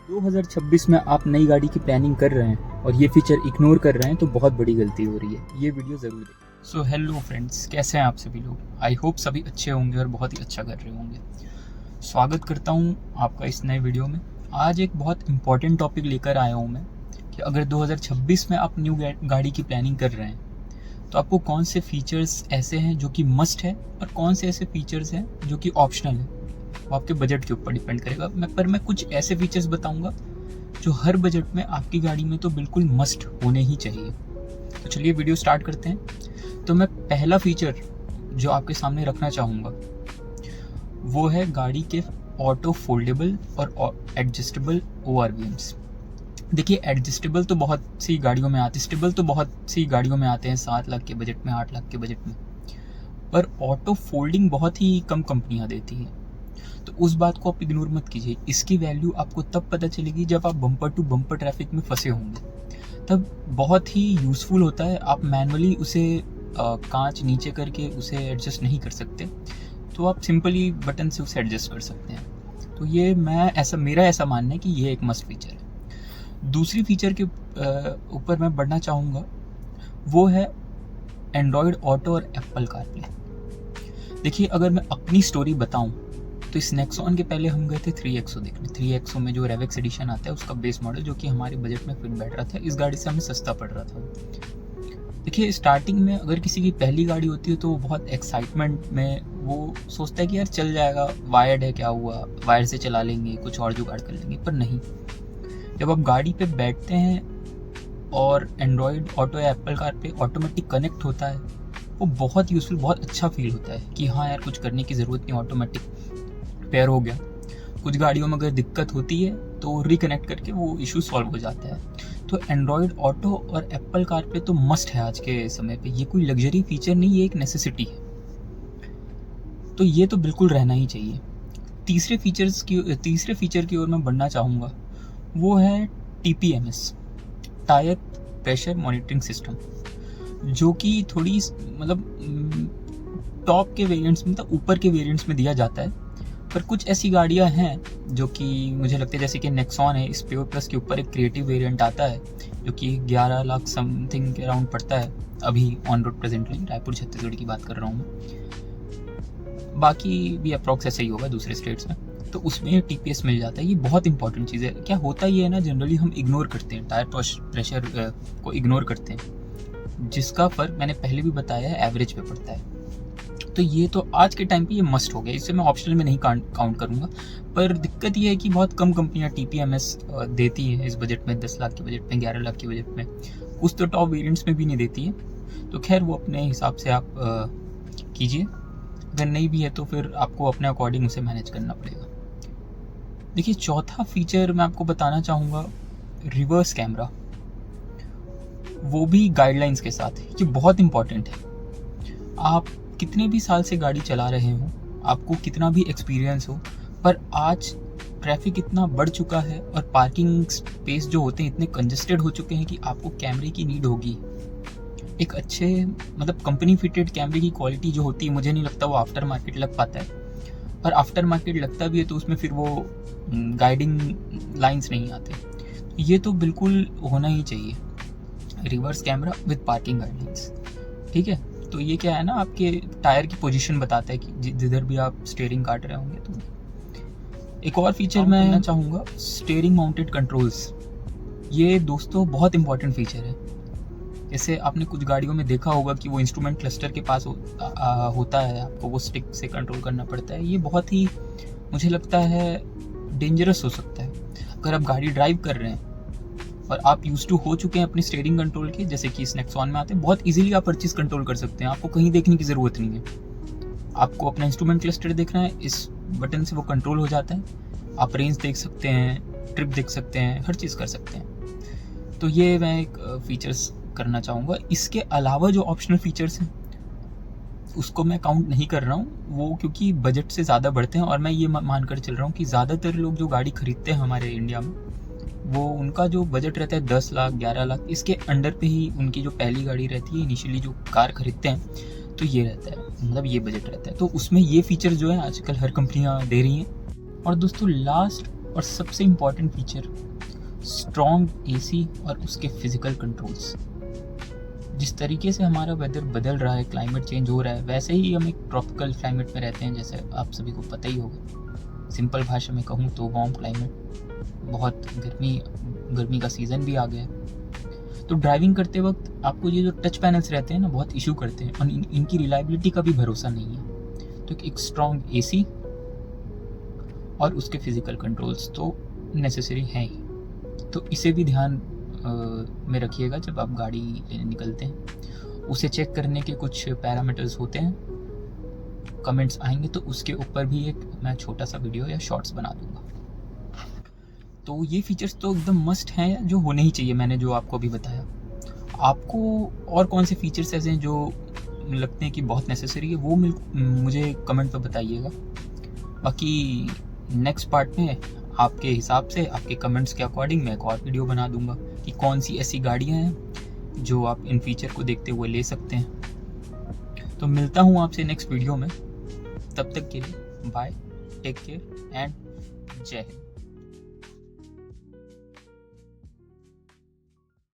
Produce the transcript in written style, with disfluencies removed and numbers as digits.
2026 में आप नई गाड़ी की प्लानिंग कर रहे हैं और ये फीचर इग्नोर कर रहे हैं तो बहुत बड़ी गलती हो रही है। ये वीडियो ज़रूर देखें। सो हेलो फ्रेंड्स, कैसे हैं आप सभी लोग? आई होप सभी अच्छे होंगे और बहुत ही अच्छा कर रहे होंगे। स्वागत करता हूँ आपका इस नए वीडियो में। आज एक बहुत इंपॉर्टेंट टॉपिक लेकर आया हूँ मैं कि अगर 2026 में आप न्यू गाड़ी की प्लानिंग कर रहे हैं तो आपको कौन से फीचर्स ऐसे हैं जो कि मस्ट है और कौन से ऐसे फीचर्स हैं जो कि ऑप्शनल है। वो आपके बजट के ऊपर डिपेंड करेगा। मैं कुछ ऐसे फीचर्स बताऊंगा जो हर बजट में आपकी गाड़ी में तो बिल्कुल मस्ट होने ही चाहिए। तो चलिए वीडियो स्टार्ट करते हैं। तो मैं पहला फीचर जो आपके सामने रखना चाहूँगा वो है गाड़ी के ऑटो फोल्डेबल और एडजस्टेबल ORVMs। देखिए, एडजस्टेबल तो बहुत सी गाड़ियों में आते, स्टेबल तो बहुत सी गाड़ियों में आते हैं 7 लाख के बजट में, 8 लाख के बजट में, पर ऑटो फोल्डिंग बहुत ही कम कंपनियां देती हैं। तो उस बात को आप इग्नोर मत कीजिए। इसकी वैल्यू आपको तब पता चलेगी जब आप बम्पर टू बम्पर ट्रैफिक में फंसे होंगे, तब बहुत ही यूज़फुल होता है। आप मैनुअली उसे कांच नीचे करके उसे एडजस्ट नहीं कर सकते, तो आप सिंपली बटन से उसे एडजस्ट कर सकते हैं। तो ये मेरा ऐसा मानना है कि ये एक मस्ट फीचर है। दूसरी फीचर के ऊपर मैं बढ़ना चाहूँगा वो है एंड्रॉयड ऑटो और एप्पल कारप्ले। देखिए, अगर मैं अपनी स्टोरी बताऊं तो इस नेक्सॉन के पहले हम गए थे 3XO देखने। 3XO में जो रेवेक्स एडिशन आता है उसका बेस मॉडल जो कि हमारे बजट में फिट बैठ रहा था, इस गाड़ी से हमें सस्ता पड़ रहा था। देखिए, स्टार्टिंग में अगर किसी की पहली गाड़ी होती है तो वो बहुत एक्साइटमेंट में वो सोचता है कि यार चल जाएगा, वायर्ड है, क्या हुआ, वायर से चला लेंगे, कुछ और जुगाड़ कर लेंगे। पर नहीं, जब आप गाड़ी पे बैठते हैं और एंड्रॉयड ऑटो या एप्पल कार पे ऑटोमेटिक कनेक्ट होता है, वो बहुत यूज़फुल, बहुत अच्छा फील होता है कि हाँ यार कुछ करने की ज़रूरत नहीं, ऑटोमेटिक पेयर हो गया। कुछ गाड़ियों में अगर दिक्कत होती है तो रिकनेक्ट करके वो इशू सॉल्व हो जाता है। तो एंड्रॉयड ऑटो और एप्पल कार पे तो मस्ट है आज के समय पे। ये कोई लग्जरी फीचर नहीं, ये एक नेसेसिटी है, तो ये तो बिल्कुल रहना ही चाहिए। तीसरे फीचर की ओर मैं बढ़ना चाहूँगा वो है TPMS, tyre pressure monitoring system, जो कि थोड़ी मतलब टॉप के वेरिएंट्स में, मतलब ऊपर के वेरिएंट्स में दिया जाता है। पर कुछ ऐसी गाड़ियां हैं जो कि मुझे लगता है, जैसे कि नेक्सॉन है, इस प्योर प्लस के ऊपर एक क्रिएटिव वेरिएंट आता है जो कि 11 लाख समथिंग के अराउंड पड़ता है अभी on road presently. Raipur Chhattisgarh की बात कर रहा हूँ मैं, बाकी भी अप्रॉक्स ऐसे ही होगा दूसरे स्टेट्स में। तो उसमें TPS मिल जाता है। ये बहुत इंपॉर्टेंट चीज़ है। क्या होता ये है ना, जनरली हम इग्नोर करते हैं, टायर प्रेशर को इग्नोर करते हैं, जिसका फ़र्क मैंने पहले भी बताया है एवरेज पे पड़ता है। तो ये तो आज के टाइम पे ये मस्ट हो गया, इसे मैं ऑप्शनल में नहीं काउंट करूँगा। पर दिक्कत ये है कि बहुत कम कंपनियां TPMS देती हैं इस बजट में, 10 लाख के बजट में, 11 लाख के बजट में, कुछ तो टॉप वेरिएंट्स में भी नहीं देती है। तो खैर, वो अपने हिसाब से आप कीजिए। अगर नहीं भी है तो फिर आपको अपने अकॉर्डिंग उसे मैनेज करना पड़ेगा। देखिए, चौथा फीचर मैं आपको बताना चाहूँगा रिवर्स कैमरा, वो भी गाइडलाइंस के साथ, ये बहुत इंपॉर्टेंट है। आप कितने भी साल से गाड़ी चला रहे हो, आपको कितना भी एक्सपीरियंस हो, पर आज ट्रैफिक इतना बढ़ चुका है और पार्किंग स्पेस जो होते हैं इतने कंजेस्टेड हो चुके हैं कि आपको कैमरे की नीड होगी। एक अच्छे मतलब कंपनी फिटेड कैमरे की क्वालिटी जो होती है, मुझे नहीं लगता वो आफ्टर मार्केट लग पाता है, पर आफ्टर मार्केट लगता भी है तो उसमें फिर वो गाइडिंग लाइंस नहीं आते। ये तो बिल्कुल होना ही चाहिए, reverse camera with parking guidelines. ठीक है, तो ये क्या है ना, आपके टायर की पोजीशन बताता है कि जिधर भी आप स्टीयरिंग काट रहे होंगे। तो एक और फीचर मैं कहना चाहूँगा, स्टीयरिंग माउंटेड कंट्रोल्स। ये दोस्तों बहुत इंपॉर्टेंट फीचर है। जैसे आपने कुछ गाड़ियों में देखा होगा कि वो इंस्ट्रूमेंट क्लस्टर के पास होता है, आपको वो स्टिक से कंट्रोल करना पड़ता है। ये बहुत ही, मुझे लगता है, डेंजरस हो सकता है। अगर आप गाड़ी ड्राइव कर रहे हैं और आप यूज टू हो चुके हैं अपनी स्टीयरिंग कंट्रोल के, जैसे कि इस नेक्सॉन में आते हैं, बहुत इजीली आप हर चीज़ कंट्रोल कर सकते हैं। आपको कहीं देखने की ज़रूरत नहीं है, आपको अपना इंस्ट्रूमेंट क्लस्टर देखना है, इस बटन से वो कंट्रोल हो जाता है। आप रेंज देख सकते हैं, ट्रिप देख सकते हैं, हर चीज़ कर सकते हैं। तो ये मैं एक फीचर्स करना चाहूँगा। इसके अलावा जो ऑप्शनल फीचर्स हैं उसको मैं काउंट नहीं कर रहा हूँ, वो क्योंकि बजट से ज़्यादा बढ़ते हैं। और मैं ये मानकर चल रहा हूँ कि ज़्यादातर लोग जो गाड़ी खरीदते हैं हमारे इंडिया में, वो उनका जो बजट रहता है 10 लाख 11 लाख, इसके अंडर पे ही उनकी जो पहली गाड़ी रहती है, इनिशियली जो कार खरीदते हैं, तो ये रहता है, मतलब ये बजट रहता है। तो उसमें ये फीचर जो है आजकल हर कंपनियाँ दे रही हैं। और दोस्तों, लास्ट और सबसे इम्पॉर्टेंट फीचर स्ट्रॉन्ग एसी और उसके फिजिकल कंट्रोल्स। जिस तरीके से हमारा वेदर बदल रहा है, क्लाइमेट चेंज हो रहा है, वैसे ही हम एक ट्रॉपिकल क्लाइमेट में रहते हैं, जैसे आप सभी को पता ही होगा। सिंपल भाषा में कहूँ तो वार्म क्लाइमेट, बहुत गर्मी का सीज़न भी आ गया है। तो ड्राइविंग करते वक्त आपको ये जो टच पैनल्स रहते हैं ना, बहुत इशू करते हैं और इनकी रिलायबिलिटी का भी भरोसा नहीं है। तो एक स्ट्रॉन्ग एसी और उसके फिजिकल कंट्रोल्स तो नेसेसरी हैं ही। तो इसे भी ध्यान में रखिएगा जब आप गाड़ी लेने निकलते हैं। उसे चेक करने के कुछ पैरामीटर्स होते हैं, कमेंट्स आएंगे तो उसके ऊपर भी एक मैं छोटा सा वीडियो या शॉर्ट्स बना दूंगा। तो ये फीचर्स तो एकदम मस्ट हैं, जो होने ही चाहिए, मैंने जो आपको अभी बताया। आपको और कौन से फीचर्स ऐसे हैं जो लगते हैं कि बहुत नेसेसरी है, वो मुझे कमेंट पर बताइएगा। बाकी नेक्स्ट पार्ट में आपके हिसाब से, आपके कमेंट्स के अकॉर्डिंग मैं एक और वीडियो बना दूंगा कि कौन सी ऐसी गाड़ियाँ हैं जो आप इन फीचर को देखते हुए ले सकते हैं। तो मिलता हूँ आपसे नेक्स्ट वीडियो में, तब तक के लिए बाय, टेक केयर एंड जय हिंद।